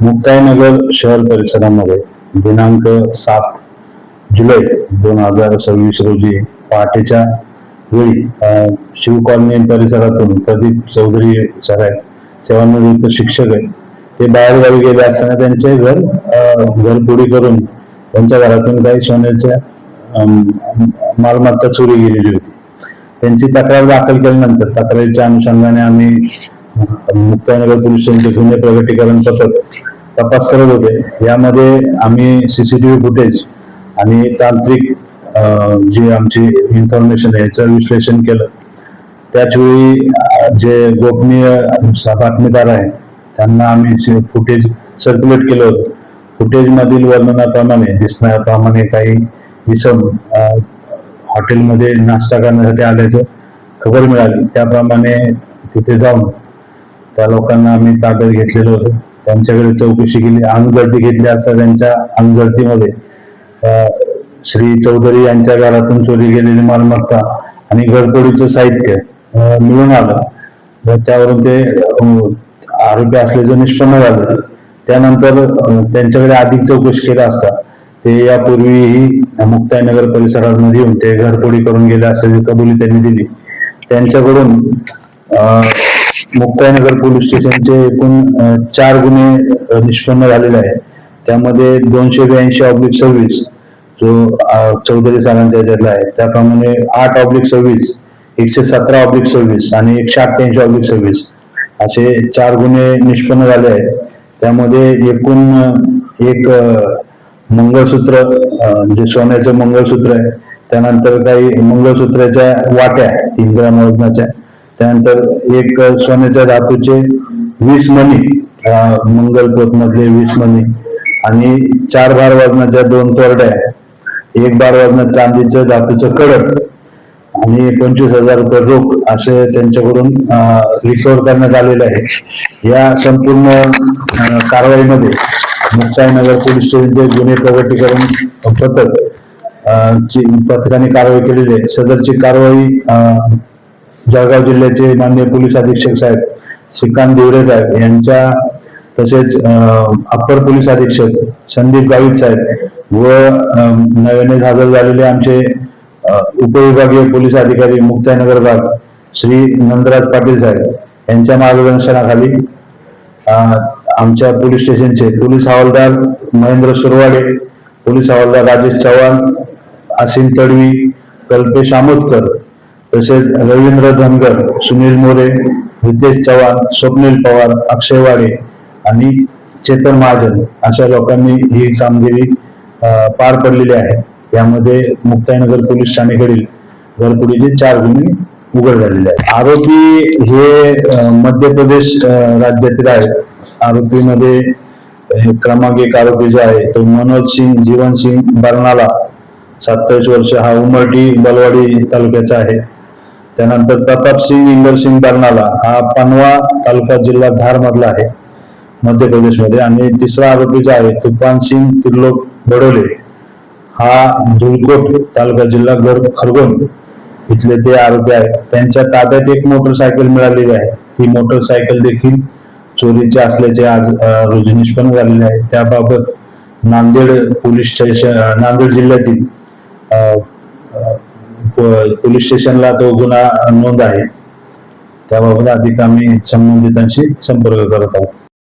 मुक्ताईनगर शहर परिसरामध्ये दिनांक 7 जुलै 2026 रोजी पहाटेच्या वेळी शिव कॉलनी परिसरातून प्रदीप चौधरी सर आहेत, सेवानिवृत्त शिक्षक आहेत. ते बाहेरगावी गेले असताना त्यांचे घरफोडी करून त्यांच्या घरातून काही सोन्याच्या मालमत्ता चोरी गेलेली होती. त्यांची तक्रार दाखल केल्यानंतर तक्रारीच्या अनुषंगाने आम्ही मुक्ताईनगर पोलीस स्टेशनचे गुन्हे प्रगटीकरण पथक तपास करत होते. यामध्ये आम्ही सीसीटीव्ही फुटेज आणि तांत्रिक जी आमची इन्फॉर्मेशन आहे याचं विश्लेषण केलं. त्याचवेळी जे गोपनीय बातमीदार आहे त्यांना आम्ही फुटेज सर्क्युलेट केलं होतं. फुटेज मधील वर्णनाप्रमाणे दिसण्याप्रमाणे काही इसम हॉटेलमध्ये नाश्ता करण्यासाठी आल्याचं खबर मिळाली. त्याप्रमाणे तिथे जाऊन त्या लोकांना आम्ही ताब्यात घेतलेलं होतं. त्यांच्याकडे चौकशी केली, अंगझडती घेतली असता त्यांच्या अंगझडतीमध्ये श्री चौधरी यांच्या घरातून चोरी गेलेली मालमत्ता आणि घरफोडीचं साहित्य मिळून आलं. त्यावरून ते आरोपी असल्याचं निष्पन्न झालं. त्यानंतर त्यांच्याकडे अधिक चौकशी केली असता ते यापूर्वीही मुक्ताईनगर परिसरामध्ये येऊन ते घरफोडी करून गेले असल्याची कबुली त्यांनी दिली. त्यांच्याकडून मुक्ताईनगर पोलीस स्टेशनचे एकूण 4 गुन्हे निष्पन्न झालेले आहेत. त्यामध्ये 282/26 जो चौधरी सरांच्या याच्यातला आहे, त्याप्रमाणे 8/26, 117/26 आणि 188/26 असे 4 गुन्हे निष्पन्न झाले आहेत. त्यामध्ये एकूण एक मंगळसूत्र, जे सोन्याचं मंगळसूत्र आहे, त्यानंतर काही मंगळसूत्राच्या वाट्या 3 ग्रॅम वजनाच्या, त्यानंतर एक सोन्याच्या धातूचे 20 मणी, मंगलपोत मधले 20 मणी आणि 4 भार वजनाच्या 2 तोरड्या, 1 भार वजनाचं चांदीचं धातूचं कडक आणि 25,000 रुपये रोख असे त्यांच्याकडून रिकव्हर करण्यात आलेले आहे. या संपूर्ण कारवाईमध्ये मुक्ताईनगर पोलीस स्टेशनचे गुन्हे प्रगटीकरण पथकाने कारवाई केलेली आहे. सदरची कारवाई जळगाव जिल्ह्याचे माननीय पोलीस अधीक्षक साहेब श्रीकांत देवरे साहेब यांच्या, तसेच अप्पर पोलीस अधीक्षक संदीप गावित साहेब व नव्याने हजर झालेले आमचे उपविभागीय पोलीस अधिकारी मुक्ताईनगर भाग श्री नंदराज पाटील साहेब यांच्या मार्गदर्शनाखाली आमच्या पोलीस स्टेशनचे पोलीस हवालदार महेंद्र सुरवाडे, पोलीस हवालदार राजेश चव्हाण, असीम तडवी, कल्पेश आमोदकर, तसेच रवींद्र धनगर, सुनील मोरे, रितेश चव्हाण, स्वप्नील पवार, अक्षय वाडे आणि चेतन महाजन अशा लोकांनी ही कामगिरी पार पडलेली आहे. यामध्ये मुक्ताईनगर पोलीस ठाणेकडील घरफोडीचे 4 गुन्हे उघड झालेले आहेत. आरोपी हे मध्य प्रदेश राज्यातील आहेत. आरोपीमध्ये क्रमांक 1 आरोपी जो आहे तो मनोज सिंग जीवन सिंग बरनाला, 27 वर्ष, हा उमरटी बलवाडी तालुक्याचा आहे. त्यानंतर प्रताप सिंग इंदर सिंग बरनाला, हा पनवा तालुका जिल्हा धार मधला आहे, मध्य प्रदेशमध्ये. आणि तिसरा आरोपी जो आहे तुफान सिंग त्रिलोक बडोले, हा धुलकोट तालुका जिल्हा खरगोन इथले ते आरोपी आहेत. त्यांच्या ताब्यात एक मोटरसायकल मिळालेली आहे. ती मोटरसायकल देखील चोरीचे असल्याचे आज रोजी निष्पन्न झालेले आहे. त्याबाबत नांदेड पोलीस स्टेशन, नांदेड जिल्ह्यातील पोलीस स्टेशनला तो गुन्हा नोंद आहे. त्याबाबत अधिक आम्ही संबंधितांशी संपर्क करत आहोत.